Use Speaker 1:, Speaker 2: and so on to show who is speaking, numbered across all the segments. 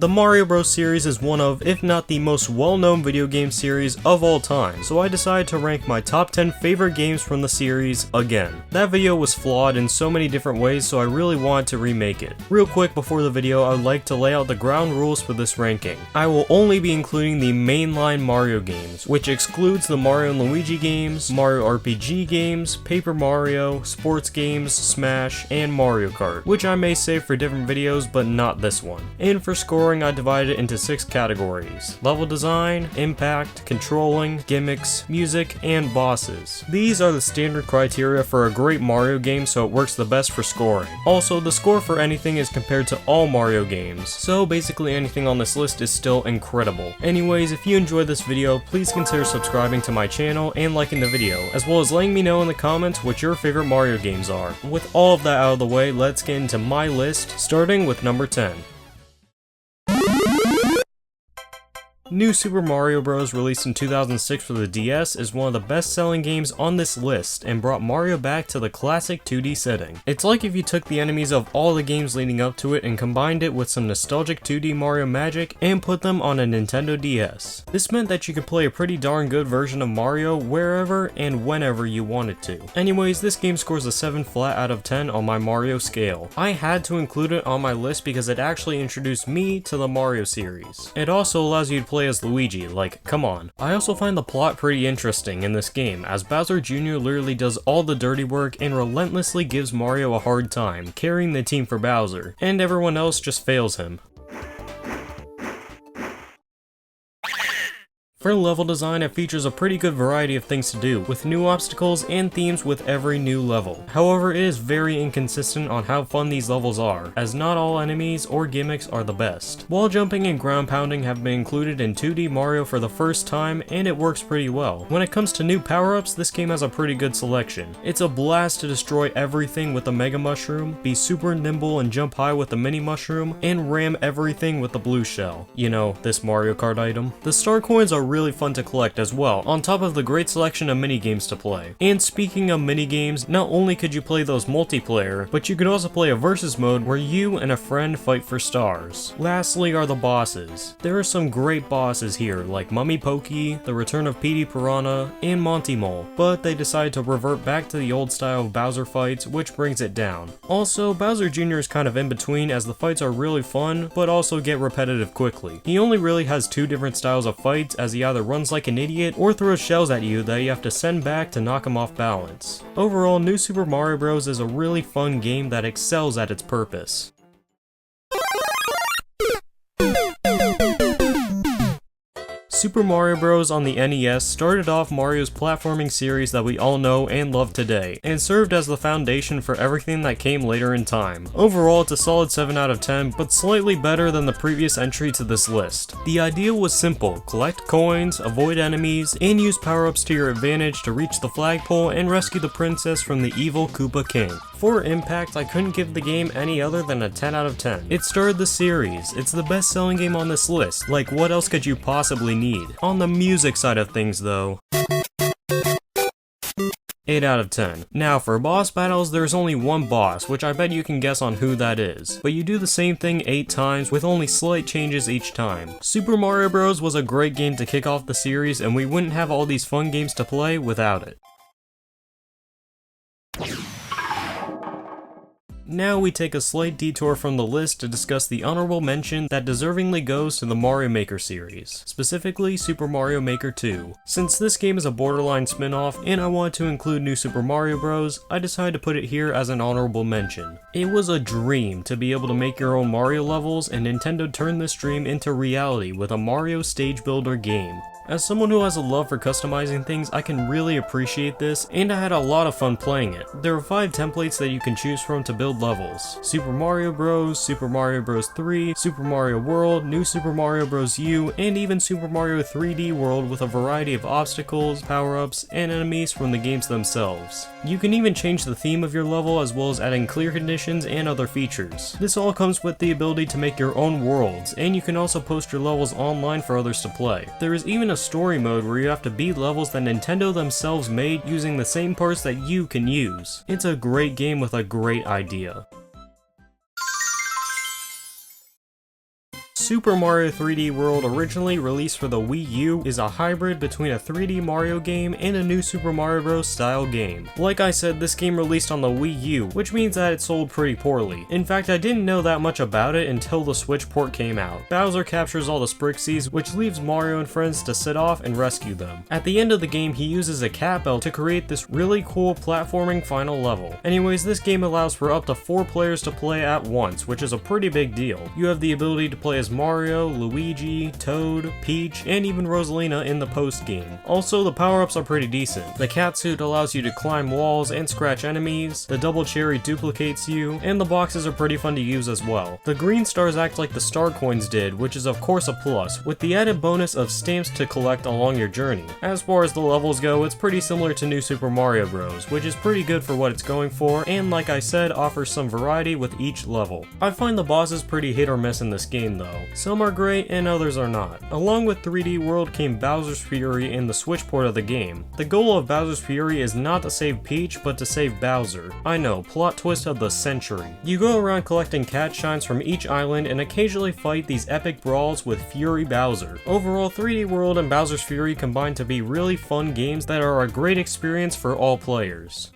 Speaker 1: The Mario Bros. Series is one of, if not the most well-known video game series of all time, so I decided to rank my top 10 favorite games from the series again. That video was flawed in so many different ways, so I really wanted to remake it. Real quick before the video, I would like to lay out the ground rules for this ranking. I will only be including the mainline Mario games, which excludes the Mario & Luigi games, Mario RPG games, Paper Mario, sports games, Smash, and Mario Kart, which I may save for different videos, but not this one. And for scoring, I divided it into 6 categories: level design, impact, controlling, gimmicks, music, and bosses. These are the standard criteria for a great Mario game, so it works the best for scoring. Also, the score for anything is compared to all Mario games, so basically anything on this list is still incredible. Anyways, if you enjoyed this video, please consider subscribing to my channel and liking the video, as well as letting me know in the comments what your favorite Mario games are. With all of that out of the way, let's get into my list, starting with number 10. New Super Mario Bros. Released in 2006 for the DS is one of the best-selling games on this list and brought Mario back to the classic 2D setting. It's like if you took the enemies of all the games leading up to it and combined it with some nostalgic 2D Mario magic and put them on a Nintendo DS. This meant that you could play a pretty darn good version of Mario wherever and whenever you wanted to. Anyways, this game scores a 7 flat out of 10 on my Mario scale. I had to include it on my list because it actually introduced me to the Mario series. It also allows you to play as Luigi, like, come on. I also find the plot pretty interesting in this game, as Bowser Jr. literally does all the dirty work and relentlessly gives Mario a hard time, carrying the team for Bowser, and everyone else just fails him. For level design, it features a pretty good variety of things to do, with new obstacles and themes with every new level. However, it is very inconsistent on how fun these levels are, as not all enemies or gimmicks are the best. Wall jumping and ground pounding have been included in 2D Mario for the first time, and it works pretty well. When it comes to new power-ups, this game has a pretty good selection. It's a blast to destroy everything with the Mega Mushroom, be super nimble and jump high with the Mini Mushroom, and ram everything with the Blue Shell. You know, this Mario Kart item. The star coins are really fun to collect as well, on top of the great selection of mini-games to play. And speaking of mini-games, not only could you play those multiplayer, but you could also play a versus mode where you and a friend fight for stars. Lastly are the bosses. There are some great bosses here, like Mummy Pokey, the return of Petey Piranha, and Monty Mole, but they decided to revert back to the old style of Bowser fights, which brings it down. Also, Bowser Jr. is kind of in between, as the fights are really fun, but also get repetitive quickly. He only really has 2 different styles of fights, as he either runs like an idiot or throws shells at you that you have to send back to knock him off balance. Overall, New Super Mario Bros. Is a really fun game that excels at its purpose. Super Mario Bros. On the NES started off Mario's platforming series that we all know and love today, and served as the foundation for everything that came later in time. Overall, it's a solid 7 out of 10, but slightly better than the previous entry to this list. The idea was simple: collect coins, avoid enemies, and use power-ups to your advantage to reach the flagpole and rescue the princess from the evil Koopa King. For impact, I couldn't give the game any other than a 10 out of 10. It started the series. It's the best selling game on this list. Like, what else could you possibly need? On the music side of things though, 8 out of 10. Now for boss battles, there's only one boss, which I bet you can guess on who that is. But you do the same thing 8 times with only slight changes each time. Super Mario Bros. Was a great game to kick off the series, and we wouldn't have all these fun games to play without it. Now we take a slight detour from the list to discuss the honorable mention that deservingly goes to the Mario Maker series, specifically Super Mario Maker 2. Since this game is a borderline spin-off and I wanted to include New Super Mario Bros., I decided to put it here as an honorable mention. It was a dream to be able to make your own Mario levels, and Nintendo turned this dream into reality with a Mario Stage Builder game. As someone who has a love for customizing things, I can really appreciate this, and I had a lot of fun playing it. There are 5 templates that you can choose from to build levels: Super Mario Bros., Super Mario Bros. 3, Super Mario World, New Super Mario Bros. U, and even Super Mario 3D World, with a variety of obstacles, power-ups, and enemies from the games themselves. You can even change the theme of your level, as well as adding clear conditions and other features. This all comes with the ability to make your own worlds, and you can also post your levels online for others to play. There is even a story mode where you have to beat levels that Nintendo themselves made using the same parts that you can use. It's a great game with a great idea. Super Mario 3D World, originally released for the Wii U, is a hybrid between a 3D Mario game and a new Super Mario Bros. Style game. Like I said, this game released on the Wii U, which means that it sold pretty poorly. In fact, I didn't know that much about it until the Switch port came out. Bowser captures all the Sprixies, which leaves Mario and friends to sit off and rescue them. At the end of the game, he uses a cat bell to create this really cool platforming final level. Anyways, this game allows for up to 4 players to play at once, which is a pretty big deal. You have the ability to play as Mario, Luigi, Toad, Peach, and even Rosalina in the post-game. Also, the power-ups are pretty decent. The cat suit allows you to climb walls and scratch enemies, the double cherry duplicates you, and the boxes are pretty fun to use as well. The green stars act like the star coins did, which is of course a plus, with the added bonus of stamps to collect along your journey. As far as the levels go, it's pretty similar to New Super Mario Bros., which is pretty good for what it's going for, and like I said, offers some variety with each level. I find the bosses pretty hit or miss in this game though. Some are great and others are not. Along with 3D World came Bowser's Fury in the Switch port of the game. The goal of Bowser's Fury is not to save Peach, but to save Bowser. I know, plot twist of the century. You go around collecting cat shines from each island and occasionally fight these epic brawls with Fury Bowser. Overall, 3D World and Bowser's Fury combine to be really fun games that are a great experience for all players.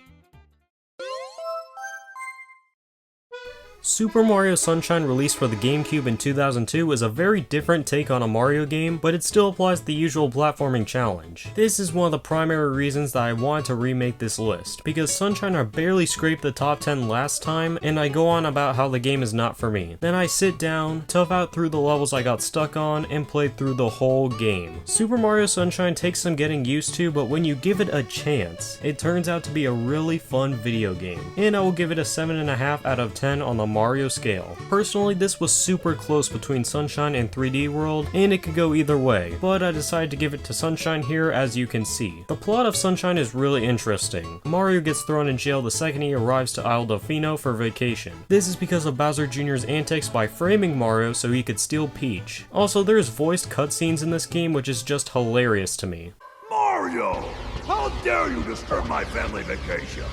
Speaker 1: Super Mario Sunshine, released for the Gamecube in 2002, is a very different take on a Mario game, but it still applies the usual platforming challenge. This is one of the primary reasons that I wanted to remake this list, because Sunshine I barely scraped the top 10 last time, and I go on about how the game is not for me. Then I sit down, tough out through the levels I got stuck on, and play through the whole game. Super Mario Sunshine takes some getting used to, but when you give it a chance, it turns out to be a really fun video game, and I will give it a 7.5 out of 10 on the Mario scale. Personally, this was super close between Sunshine and 3D World, and it could go either way, but I decided to give it to Sunshine here, as you can see. The plot of Sunshine is really interesting. Mario gets thrown in jail the second he arrives to Isle Delfino for vacation. This is because of Bowser Jr.'s antics by framing Mario so he could steal Peach. Also, there's voiced cutscenes in this game, which is just hilarious to me.
Speaker 2: Mario! How dare you disturb my family vacation?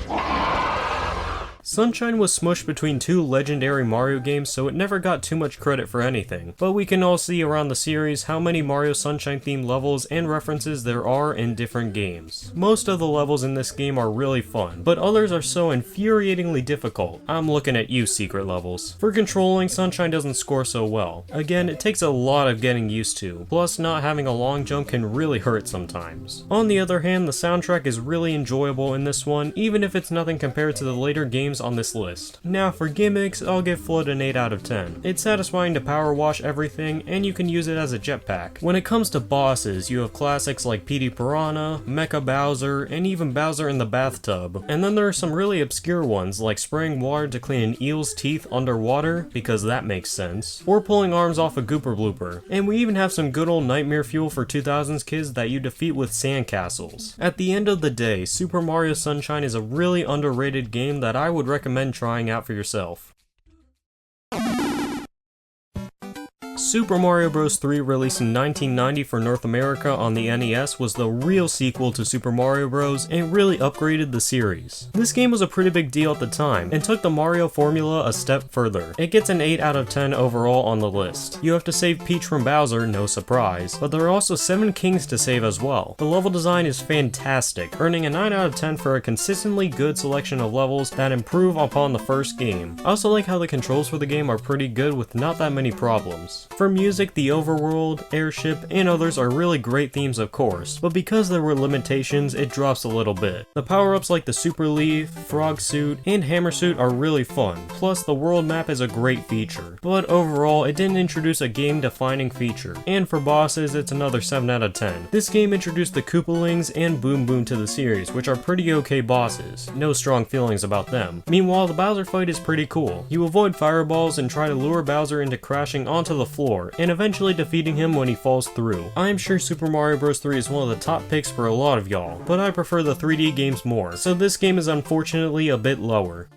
Speaker 1: Sunshine was smushed between 2 legendary Mario games, so it never got too much credit for anything, but we can all see around the series how many Mario Sunshine themed levels and references there are in different games. Most of the levels in this game are really fun, but others are so infuriatingly difficult. I'm looking at you, secret levels. For controlling, Sunshine doesn't score so well. Again, it takes a lot of getting used to, plus not having a long jump can really hurt sometimes. On the other hand, the soundtrack is really enjoyable in this one, even if it's nothing compared to the later games on this list. Now for gimmicks, I'll give Flood an 8 out of 10. It's satisfying to power wash everything, and you can use it as a jetpack. When it comes to bosses, you have classics like Petey Piranha, Mecha Bowser, and even Bowser in the bathtub. And then there are some really obscure ones, like spraying water to clean an eel's teeth underwater, because that makes sense, or pulling arms off a Gooper Blooper. And we even have some good old nightmare fuel for 2000s kids that you defeat with sandcastles. At the end of the day, Super Mario Sunshine is a really underrated game that I would recommend trying out for yourself. Super Mario Bros. 3, released in 1990 for North America on the NES, was the real sequel to Super Mario Bros. And really upgraded the series. This game was a pretty big deal at the time, and took the Mario formula a step further. It gets an 8 out of 10 overall on the list. You have to save Peach from Bowser, no surprise, but there are also 7 kings to save as well. The level design is fantastic, earning a 9 out of 10 for a consistently good selection of levels that improve upon the first game. I also like how the controls for the game are pretty good with not that many problems. For music, the overworld, airship, and others are really great themes of course, but because there were limitations, it drops a little bit. The power-ups like the Super Leaf, Frog Suit, and Hammer Suit are really fun, plus the world map is a great feature. But overall, it didn't introduce a game-defining feature, and for bosses, it's another 7 out of 10. This game introduced the Koopalings and Boom Boom to the series, which are pretty okay bosses. No strong feelings about them. Meanwhile, the Bowser fight is pretty cool. You avoid fireballs and try to lure Bowser into crashing onto the floor, and eventually defeating him when he falls through. I'm sure Super Mario Bros. 3 is one of the top picks for a lot of y'all, but I prefer the 3D games more, so this game is unfortunately a bit lower.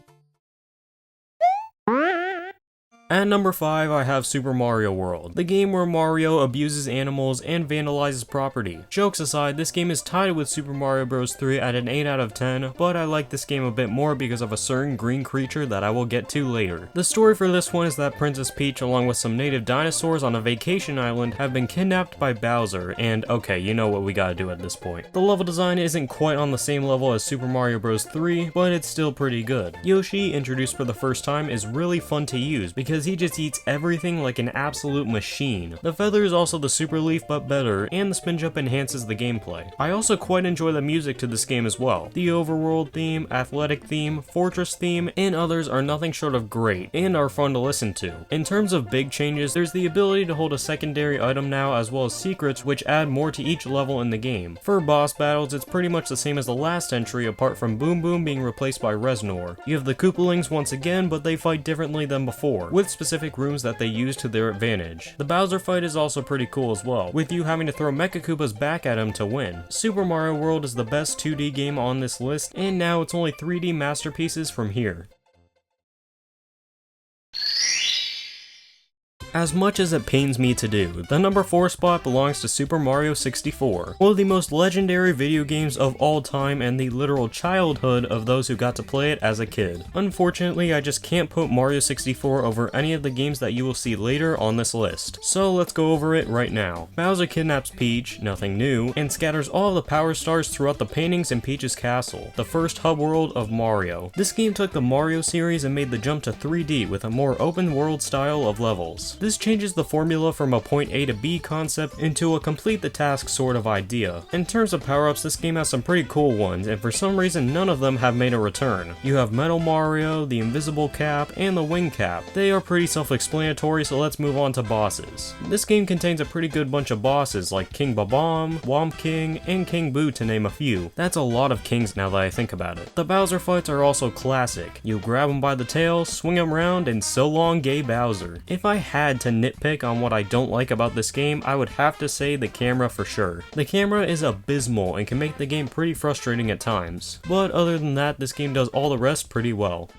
Speaker 1: At number 5, I have Super Mario World, the game where Mario abuses animals and vandalizes property. Jokes aside, this game is tied with Super Mario Bros. 3 at an 8 out of 10, but I like this game a bit more because of a certain green creature that I will get to later. The story for this one is that Princess Peach, along with some native dinosaurs on a vacation island, have been kidnapped by Bowser, and okay, you know what we gotta do at this point. The level design isn't quite on the same level as Super Mario Bros. 3, but it's still pretty good. Yoshi, introduced for the first time, is really fun to use because he just eats everything like an absolute machine. The feather is also the Super Leaf but better, and the spin jump enhances the gameplay. I also quite enjoy the music to this game as well. The overworld theme, athletic theme, fortress theme, and others are nothing short of great, and are fun to listen to. In terms of big changes, there's the ability to hold a secondary item now, as well as secrets which add more to each level in the game. For boss battles, it's pretty much the same as the last entry, apart from Boom Boom being replaced by Reznor. You have the Koopalings once again, but they fight differently than before, with specific rooms that they use to their advantage. The Bowser fight is also pretty cool as well, with you having to throw Mecha Koopas back at him to win. Super Mario World is the best 2D game on this list, and now it's only 3D masterpieces from here. As much as it pains me to do, the number 4 spot belongs to Super Mario 64, one of the most legendary video games of all time and the literal childhood of those who got to play it as a kid. Unfortunately, I just can't put Mario 64 over any of the games that you will see later on this list, so let's go over it right now. Bowser kidnaps Peach, nothing new, and scatters all of the power stars throughout the paintings in Peach's castle, the first hub world of Mario. This game took the Mario series and made the jump to 3D with a more open world style of levels. This changes the formula from a point A to B concept into a complete the task sort of idea. In terms of power-ups, this game has some pretty cool ones, and for some reason none of them have made a return. You have Metal Mario, the Invisible Cap, and the Wing Cap. They are pretty self-explanatory, so let's move on to bosses. This game contains a pretty good bunch of bosses like King Babam, Womp King, and King Boo to name a few. That's a lot of kings now that I think about it. The Bowser fights are also classic. You grab him by the tail, swing him around, and so long gay Bowser. If I had to nitpick on what I don't like about this game, I would have to say the camera for sure. The camera is abysmal and can make the game pretty frustrating at times, but other than that, this game does all the rest pretty well.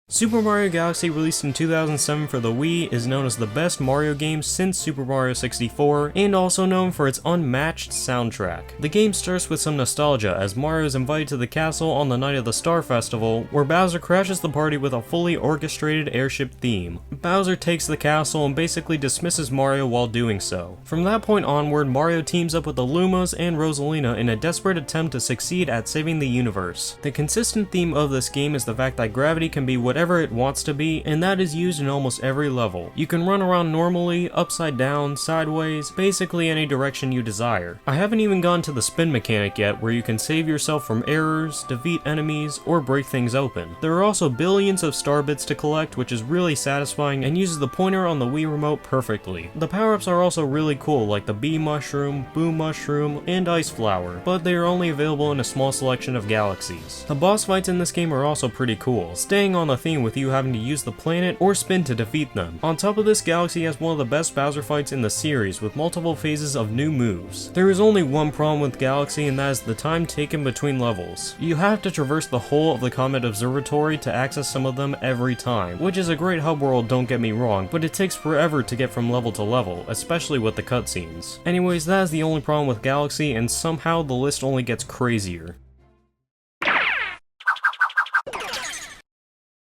Speaker 1: Super Mario Galaxy, released in 2007 for the Wii, is known as the best Mario game since Super Mario 64, and also known for its unmatched soundtrack. The game starts with some nostalgia as Mario is invited to the castle on the night of the Star Festival, where Bowser crashes the party with a fully orchestrated airship theme. Bowser takes the castle and basically dismisses Mario while doing so. From that point onward, Mario teams up with the Lumas and Rosalina in a desperate attempt to succeed at saving the universe. The consistent theme of this game is the fact that gravity can be whatever it wants to be, and that is used in almost every level. You can run around normally, upside down, sideways, basically any direction you desire. I haven't even gone to the spin mechanic yet, where you can save yourself from errors, defeat enemies, or break things open. There are also billions of star bits to collect, which is really satisfying and uses the pointer on the Wii remote perfectly. The power-ups are also really cool, like the Bee Mushroom, Boo Mushroom, and Ice Flower, but they are only available in a small selection of galaxies. The boss fights in this game are also pretty cool, staying on the theme with you having to use the planet or spin to defeat them. On top of this, Galaxy has one of the best Bowser fights in the series, with multiple phases of new moves. There is only one problem with Galaxy, and that is the time taken between levels. You have to traverse the whole of the Comet Observatory to access some of them every time, which is a great hub world, don't get me wrong, but it takes forever to get from level to level, especially with the cutscenes. Anyways, that is the only problem with Galaxy, and somehow the list only gets crazier.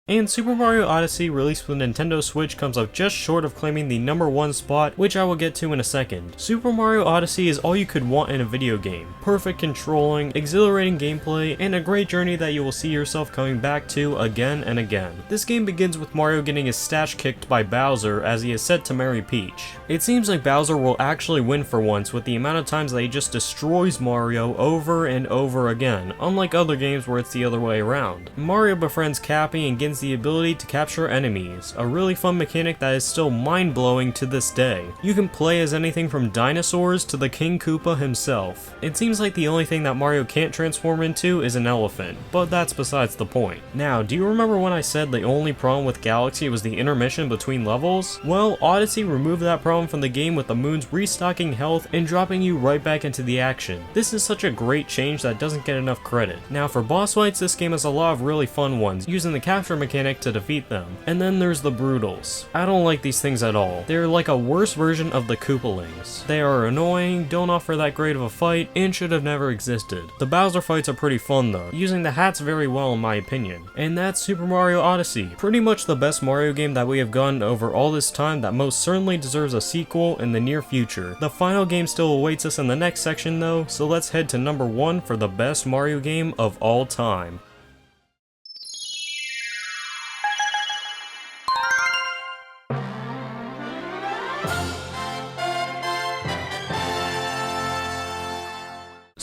Speaker 1: And Super Mario Odyssey, released for the Nintendo Switch, comes up just short of claiming the number 1 spot, which I will get to in a second. Super Mario Odyssey is all you could want in a video game. Perfect controlling, exhilarating gameplay, and a great journey that you will see yourself coming back to again and again. This game begins with Mario getting his stash kicked by Bowser as he is set to marry Peach. It seems like Bowser will actually win for once with the amount of times that he just destroys Mario over and over again, unlike other games where it's the other way around. Mario befriends Cappy and gains contains the ability to capture enemies, a really fun mechanic that is still mind-blowing to this day. You can play as anything from dinosaurs to the King Koopa himself. It seems like the only thing that Mario can't transform into is an elephant, but that's besides the point. Now, do you remember when I said the only problem with Galaxy was the intermission between levels? Well, Odyssey removed that problem from the game with the moons restocking health and dropping you right back into the action. This is such a great change that doesn't get enough credit. Now for boss fights, this game has a lot of really fun ones, using the capture mechanic to defeat them. And then there's the Brutals. I don't like these things at all. They're like a worse version of the Koopalings. They are annoying, don't offer that great of a fight, and should have never existed. The Bowser fights are pretty fun though, using the hats very well in my opinion. And that's Super Mario Odyssey. Pretty much the best Mario game that we have gotten over all this time that most certainly deserves a sequel in the near future. The final game still awaits us in the next section though, so let's head to number 1 for the best Mario game of all time.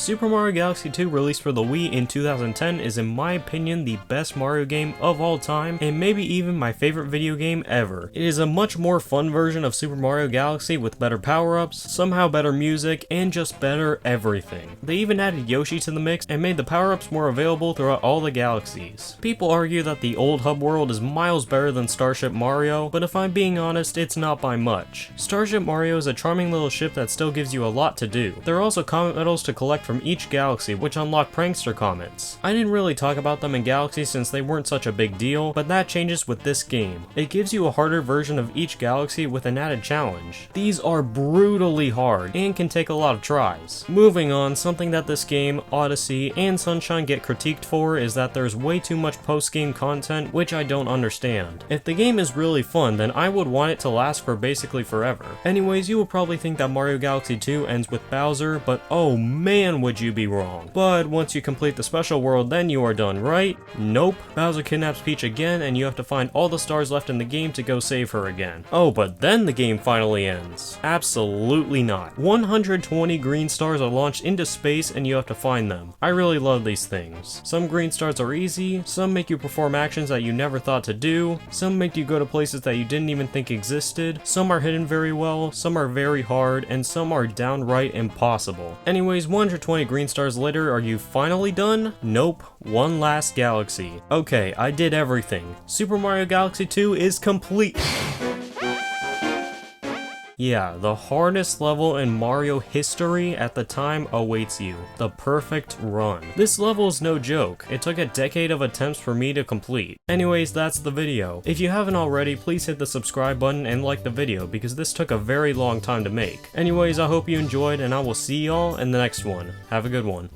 Speaker 1: Super Mario Galaxy 2, released for the Wii in 2010, is in my opinion the best Mario game of all time, and maybe even my favorite video game ever. It is a much more fun version of Super Mario Galaxy with better power-ups, somehow better music, and just better everything. They even added Yoshi to the mix and made the power-ups more available throughout all the galaxies. People argue that the old hub world is miles better than Starship Mario, but if I'm being honest, it's not by much. Starship Mario is a charming little ship that still gives you a lot to do. There are also comet medals to collect from each galaxy, which unlock prankster comets. I didn't really talk about them in Galaxy since they weren't such a big deal, but that changes with this game. It gives you a harder version of each galaxy with an added challenge. These are brutally hard and can take a lot of tries. Moving on, something that this game, Odyssey, and Sunshine get critiqued for is that there's way too much post-game content, which I don't understand. If the game is really fun, then I would want it to last for basically forever. Anyways, you will probably think that Mario Galaxy 2 ends with Bowser, but oh man would you be wrong. But once you complete the special world, then you are done, right? Nope. Bowser kidnaps Peach again, and you have to find all the stars left in the game to go save her again. Oh, but then the game finally ends. Absolutely not. 120 green stars are launched into space, and you have to find them. I really love these things. Some green stars are easy, some make you perform actions that you never thought to do, some make you go to places that you didn't even think existed, some are hidden very well, some are very hard, and some are downright impossible. Anyways, 120 green stars later, are you finally done? Nope. One last galaxy. Okay, I did everything. Super Mario Galaxy 2 is complete. Yeah, the hardest level in Mario history at the time awaits you. The perfect run. This level is no joke. It took a decade of attempts for me to complete. Anyways, that's the video. If you haven't already, please hit the subscribe button and like the video because this took a very long time to make. Anyways, I hope you enjoyed and I will see y'all in the next one. Have a good one.